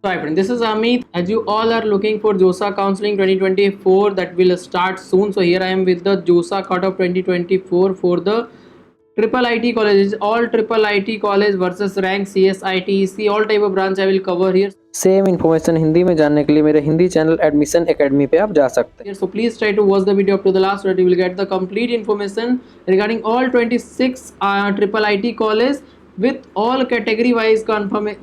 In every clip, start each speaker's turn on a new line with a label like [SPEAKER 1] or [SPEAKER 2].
[SPEAKER 1] Hi friend, this is Amit. As you all are looking for JOSA Counseling 2024 that will start soon. So here I am with the JOSA cutoff 2024 for the triple IT colleges. All triple IT college versus rank CSIT all type of branch I will cover here.
[SPEAKER 2] Same information Hindi में जानने के लिए मेरे Hindi channel admission academy पे आप जा सकते हैं.
[SPEAKER 1] So please try to watch the video up to the last so that you will get the complete information regarding all 26 triple IT college with all category wise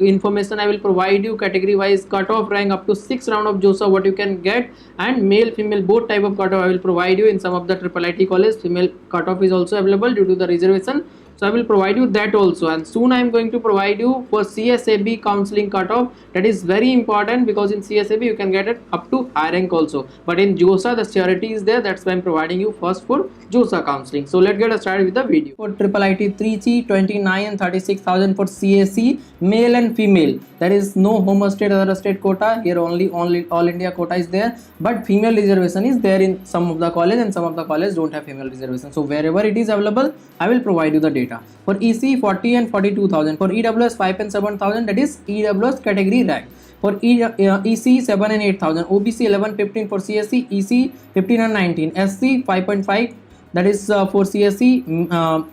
[SPEAKER 1] information. I will provide you category wise cutoff rank up to 6 round of JOSA what you can get, and male female both type of cutoff I will provide you. In some of the triple IT college female cutoff is also available due to the reservation, so I will provide you that also. And soon I am going to provide you for CSAB counseling cutoff. That is very important because in CSAB you can get it up to high rank also, but in JOSA the security is there. That's why I'm providing you first for JOSA counseling. So let's get started with the video. For triple IT 3C 29 and 36,000 for CSE male and female. There is no home state or other state quota here, only all India quota is there, but female reservation is there in some of the college and some of the college don't have female reservation. So wherever it is available I will provide you the data. For EC 40 and 42,000, for EWS 5 and 7,000, that is EWS category rank. For EC 7 and 8,000, OBC 11 15 for CSE, EC 15 and 19, SC 5.5, that is for CSE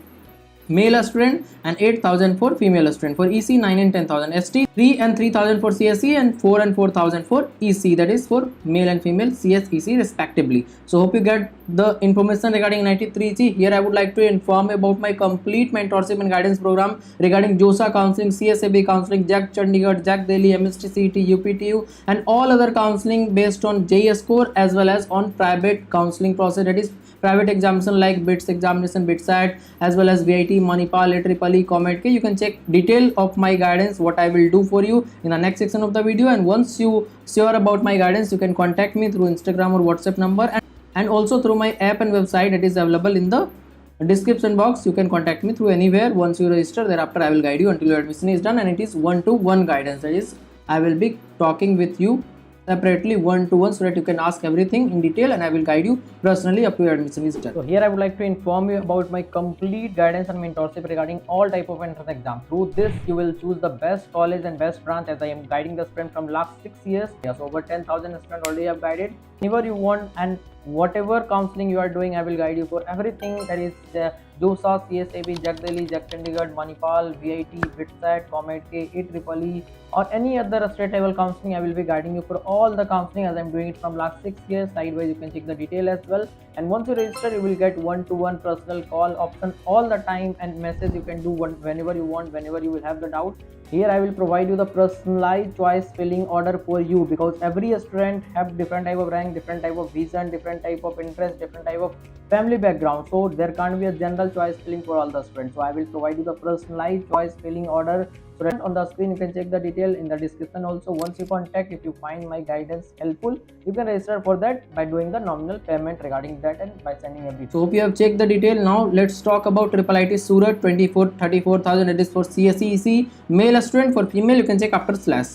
[SPEAKER 1] male student, and 8,000 for female student. For EC 9 and 10,000, ST 3 and 3,000 for CSE, and 4 and 4,000 for EC, that is for male and female CSEC respectively. So hope you get the information regarding 93G. Here I would like to inform about my complete mentorship and guidance program regarding JOSA counseling, CSAB counseling, JAC Chandigarh, JAC Delhi, MSTCET, UPTU, and all other counseling based on JEE score as well as on private counseling process, that is private examination like BITS examination, BITSAT, as well as VIT, Manipal, IEEE, COMEDK. You can check detail of my guidance what I will do for you in the next section of the video. And once you sure about my guidance, you can contact me through Instagram or WhatsApp number, and also through my app and website. It is available in the description box. You can contact me through anywhere. Once you register, thereafter I will guide you until your admission is done, and it is one-to-one guidance. That is, I will be talking with you separately one-to-one so that you can ask everything in detail, and I will guide you personally up to your admission is done. So here I would like to inform you about my complete guidance and mentorship regarding all type of entrance exam. Through this you will choose the best college and best branch, as I am guiding the student from last 6 years. Yes, over 10,000 students already have guided. Whenever you want and whatever counseling you are doing, I will guide you for everything. That is JOSA, CSAB, JAC Delhi, JAC Chandigarh, Manipal, VIT, BITSAT, COMEDK, IEEE, or any other state level counseling. I will be guiding you for all the counseling as I am doing it from last 6 years. Sidewise you can check the detail as well. And once you register, you will get one-to-one personal call option all the time, and message you can do whenever you want, whenever you will have the doubt. Here I will provide you the personalized choice filling order for you, because every student have different type of rank, different type of vision, different type of interest, different type of family background. So there can't be a general choice filling for all the students. So I will provide you the personalized choice filling order. So on the screen you can check the detail in the description also. Once you contact, if you find my guidance helpful, you can register for that by doing the nominal payment regarding that and by sending everything. So hope you have checked the detail. Now let's talk about triple IT Surat 34,000. It is for CSEC male student. For female you can check after slash.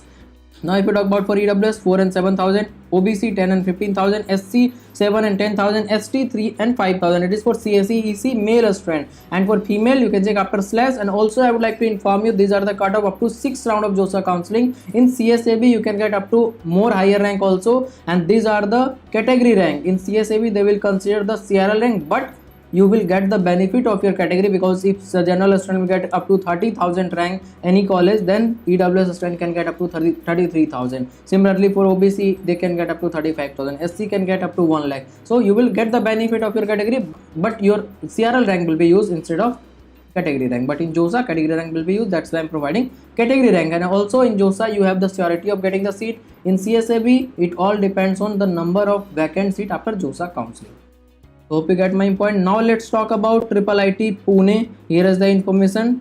[SPEAKER 1] Now if you talk about for EWS 4 and 7,000, OBC 10 and 15,000, SC 7 and 10,000, ST 3 and 5,000. It is for CSE EC male student, and for female you can check after slash. And also I would like to inform you, these are the cutoff up to 6 round of JOSA counseling. In CSAB you can get up to more higher rank also, and these are the category rank. In CSAB they will consider the CRL rank, but you will get the benefit of your category, because if the general student will get up to 30,000 rank any college, then EWS student can get up to 33,000. Similarly for OBC they can get up to 35,000, SC can get up to 1 lakh. So you will get the benefit of your category, but your CRL rank will be used instead of category rank. But in JOSA category rank will be used. That's why I'm providing category rank. And also in JOSA you have the surety of getting the seat. In CSAB it all depends on the number of vacant seat after JOSA counseling. Hope you get my point. Now let's talk about triple IT Pune. Here is the information.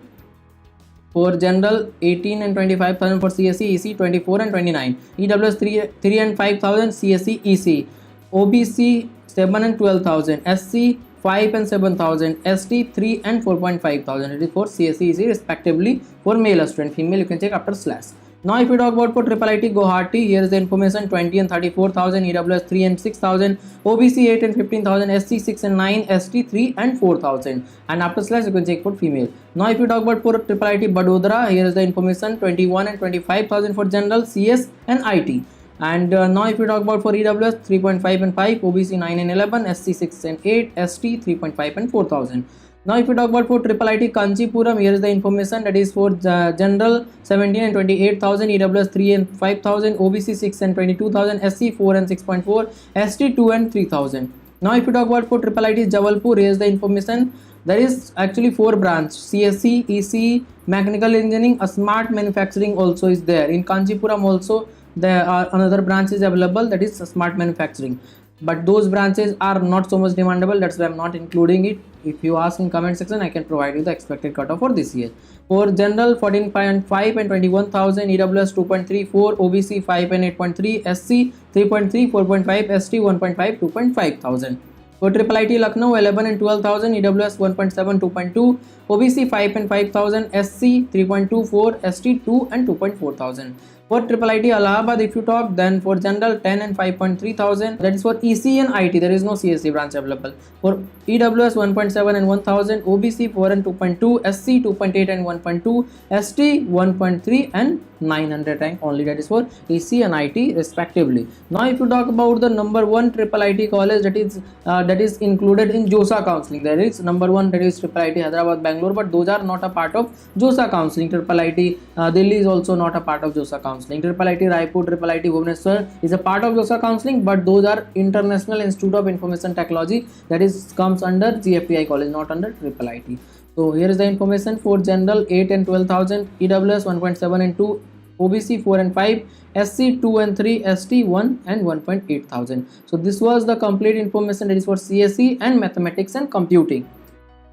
[SPEAKER 1] For general 18 and 25,000 for CSE EC 24 and 29, EWS 3 and 5,000, CSE EC, OBC 7 and 12,000, SC 5 and 7,000, ST 3 and 4.5 thousand. It is for CSE EC respectively. For male student, female you can check after slash. Now if we talk about for triple IT Guwahati, here is the information: 20 and 34,000, EWS 3 and 6,000, OBC 8 and 15,000, SC 6 and 9, ST 3 and 4,000, and after slash you can check for female. Now if you talk about for triple IT Badodara, here is the information: 21 and 25,000 for general, CS and IT. And now if you talk about for EWS 3.5 and 5, OBC 9 and 11, SC 6 and 8, ST 3.5 and 4,000. Now if you talk about for triple IT Kanchipuram, here is the information that is for general 17 and 28,000, EWS 3 and 5,000, OBC 6 and 22,000, SC 4 and 6.4, ST 2 and 3,000. Now if you talk about for triple IT Jabalpur, here is the information. There is actually 4 branches: CSE, EC, Mechanical Engineering, a Smart Manufacturing also is there. In Kanchipuram also there are another branch is available, that is Smart Manufacturing, but those branches are not so much demandable, that's why I'm not including it. If you ask in comment section, I can provide you the expected cutoff for this year. For general 14.5 and 21,000, EWS 2.34, OBC 5 and 8.3, SC 3.3, 4.5, ST 1.5, 2.5 thousand. For triple IT Lucknow 11 and 12,000, EWS 1.7, 2.2, OBC 5 and 5,000, SC 3.24, ST 2 and 2.4 thousand. For triple IT Allahabad, if you talk, then for general 10 and 5.3 thousand, that is for EC and IT, there is no CSE branch available. For EWS 1.7 and 1,000, OBC 4 and 2.2, SC 2.8 and 1.2, ST 1.3 and 900 rank only, that is for EC and IT respectively. Now if you talk about the number 1 triple IT college that is included in JOSA counseling, there is number 1, that is triple IT Hyderabad, Bangalore, but those are not a part of JOSA counseling. Triple IT Delhi is also not a part of JOSA counseling. Triple IT Raipur, Triple IT Bhubaneswar is a part of JOSA counseling, but those are International Institute of Information Technology, that is comes under GFTI college, not under triple IT. So here is the information: for general 8 and 12,000, EWS 1.7 and 2, OBC 4 and 5, SC 2 and 3, ST 1 and 1.8 thousand. So this was the complete information that is for CSE and Mathematics and Computing.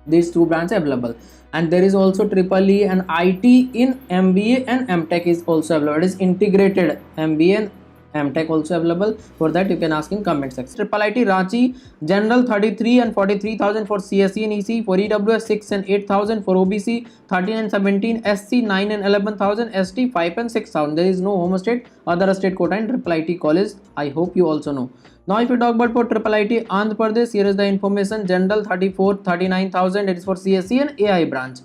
[SPEAKER 1] These 2 branches available, and there is also triple E and IT in MBA and MTech is also available. It is integrated MBA and MTech also available. For that you can ask in comment section. Triple IT Ranchi, general 33 and 43,000 for CSE and EC, for EWS 6 and 8,000, for OBC 13 and 17, SC 9 and 11,000, ST 5 and 6,000. There is no home state, other state quota in triple IT college. I hope you also know. Now if you talk about for triple IT Andhra Pradesh, here is the information: general 39,000, it is for CSE and AI branch,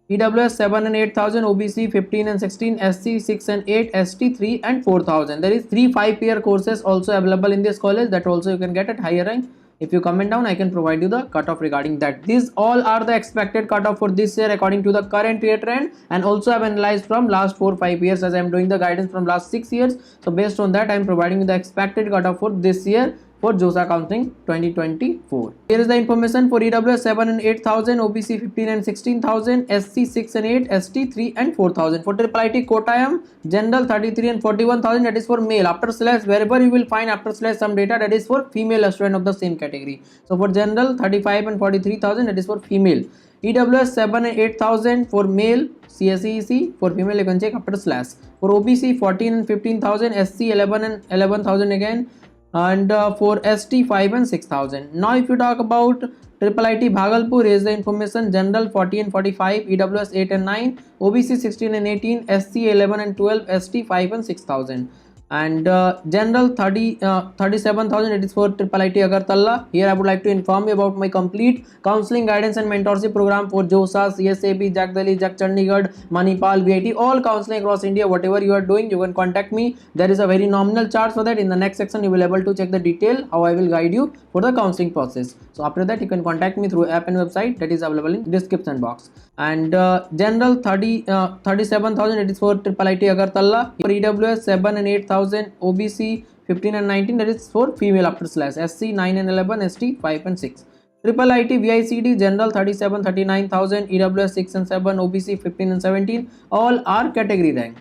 [SPEAKER 1] EWS 7 and 8,000, OBC 15 and 16, SC 6 and 8, ST 3 and 4,000. There is 3 5-year courses also available in this college, that also you can get at higher rank. If you comment down, I can provide you the cutoff regarding that. These all are the expected cutoff for this year according to the current year trend, and also I have analyzed from last 4-5 years, as I am doing the guidance from last 6 years. So based on that, I am providing you the expected cutoff for this year for JOSA counseling 2024. Here is the information: for EWS 7 and 8,000, OBC 15 and 16,000, SC 6 and 8, ST 3 and 4,000. For triple IT Kottayam, general 33 and 41,000, that is for male. After slash, wherever you will find after slash some data, that is for female student of the same category. So for general 35 and 43,000, that is for female. EWS 7 and 8,000 for male, CSEC for female you can check after slash. For OBC 14 and 15,000, SC 11 and 11,000 again, and for ST 5 and 6,000. Now if you talk about triple IT Bhagalpur, is the information: general 40 and 45, EWS 8 and 9, OBC 16 and 18, SC 11 and 12, ST 5 and 6,000. And general 37,000, it is for triple IT Agartala. Here I would like to inform you about my complete counseling guidance and mentorship program for JOSA, CSAB, JAC Delhi, JAC Chandigarh, Manipal, VIT, all counseling across India. Whatever you are doing, you can contact me. There is a very nominal charge for that. In the next section you will be able to check the detail how I will guide you for the counseling process. So after that you can contact me through app and website, that is available in description box. And general 37,000, it is for triple IT Agartala. For EWS 7 and 8,000, OBC 15 and 19, that is for female after slash, SC 9 and 11, ST 5 and 6. Triple IT VICD, general 37 39,000, EWS 6 and 7, OBC 15 and 17, all are category rank.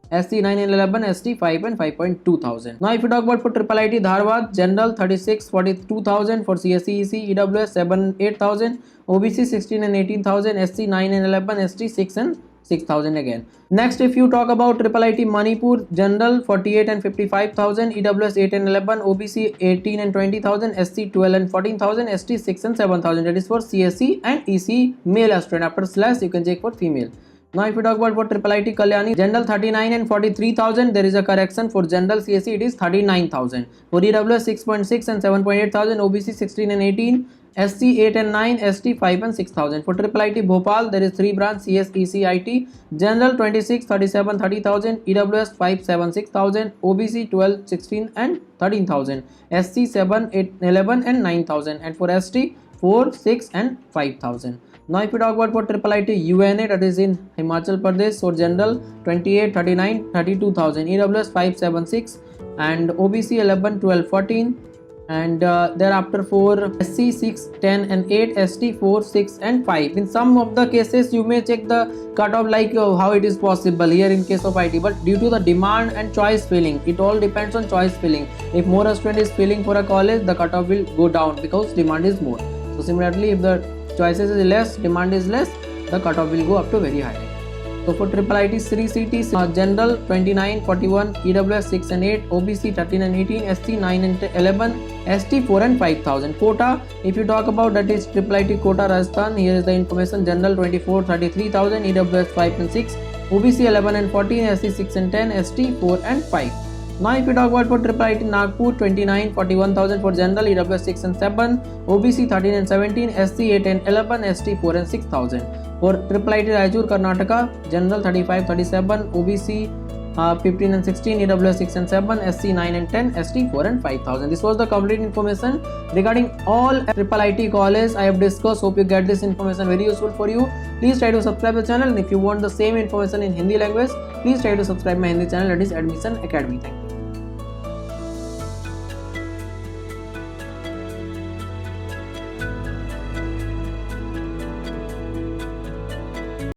[SPEAKER 1] SC 9 and 11, ST 5 and 5.2 thousand. Now if you talk about for triple IT Dharwad, general 36 42,000, for CSE EC, EWS 7 8,000, OBC 16 and 18,000, SC 9 and 11, ST 6 and 6,000 again. Next, if you talk about triple IT Manipur, general 48 and 55,000, EWS 8 and 11, OBC 18 and 20,000, SC 12 and 14,000, ST 6 and 7,000. That is for CSE and EC male aspirant. After slash you can check for female. Now if we talk about for triple IT Kalyani, general 39 and 43,000, there is a correction. For general CSE it is 39,000. For EWS 6.6 and 7.8 thousand, OBC 16 and 18, SC 8 and 9, ST 5 and 6,000. For triple IT Bhopal, there is 3 branch, CS, EC, IT, general 26, 37, 30,000, EWS 5, 7, 6,000, OBC 12, 16 and 13,000, SC 7, 8, 11 and 9,000, and for ST 4, 6 and 5,000. Now if we talk about for triple IT UNA, that is in Himachal Pradesh, for general 28, 39, 32,000, EWS 5, 7, 6 and OBC 11, 12, 14, and thereafter for SC 6, 10 and 8, ST 4, 6 and 5. In some of the cases you may check the cutoff like how it is possible here in case of IT, but due to the demand and choice filling, it all depends on choice filling. If more student is filling for a college, the cutoff will go down because demand is more. So similarly, if the choices is less, demand is less, the cutoff will go up to very high. So for triple IT Sri City, general 29, 41, EWS 6 and 8, OBC 13 and 18, SC 9 and 11, ST 4 and 5,000. Quota, if you talk about, that is triple IT quota Rajasthan, here is the information. General 24, 33,000, EWS 5 and 6, OBC 11 and 14, SC 6 and 10, ST 4 and 5. Now if you talk about for triple IT Nagpur, 29, 41,000 for general, EWS 6 and 7, OBC 13 and 17, SC 8 and 11, ST 4 and 6,000. For triple IT Raichur Karnataka, general 35, 37, OBC 15 and 16, EWS 6 and 7, SC 9 and 10, ST 4 and 5,000. This was the complete information regarding all triple IT colleges I have discussed. Hope you get this information very useful for you. Please try to subscribe the channel, and if you want the same information in Hindi language, please try to subscribe my Hindi channel, that is Admission Academy. Thank you.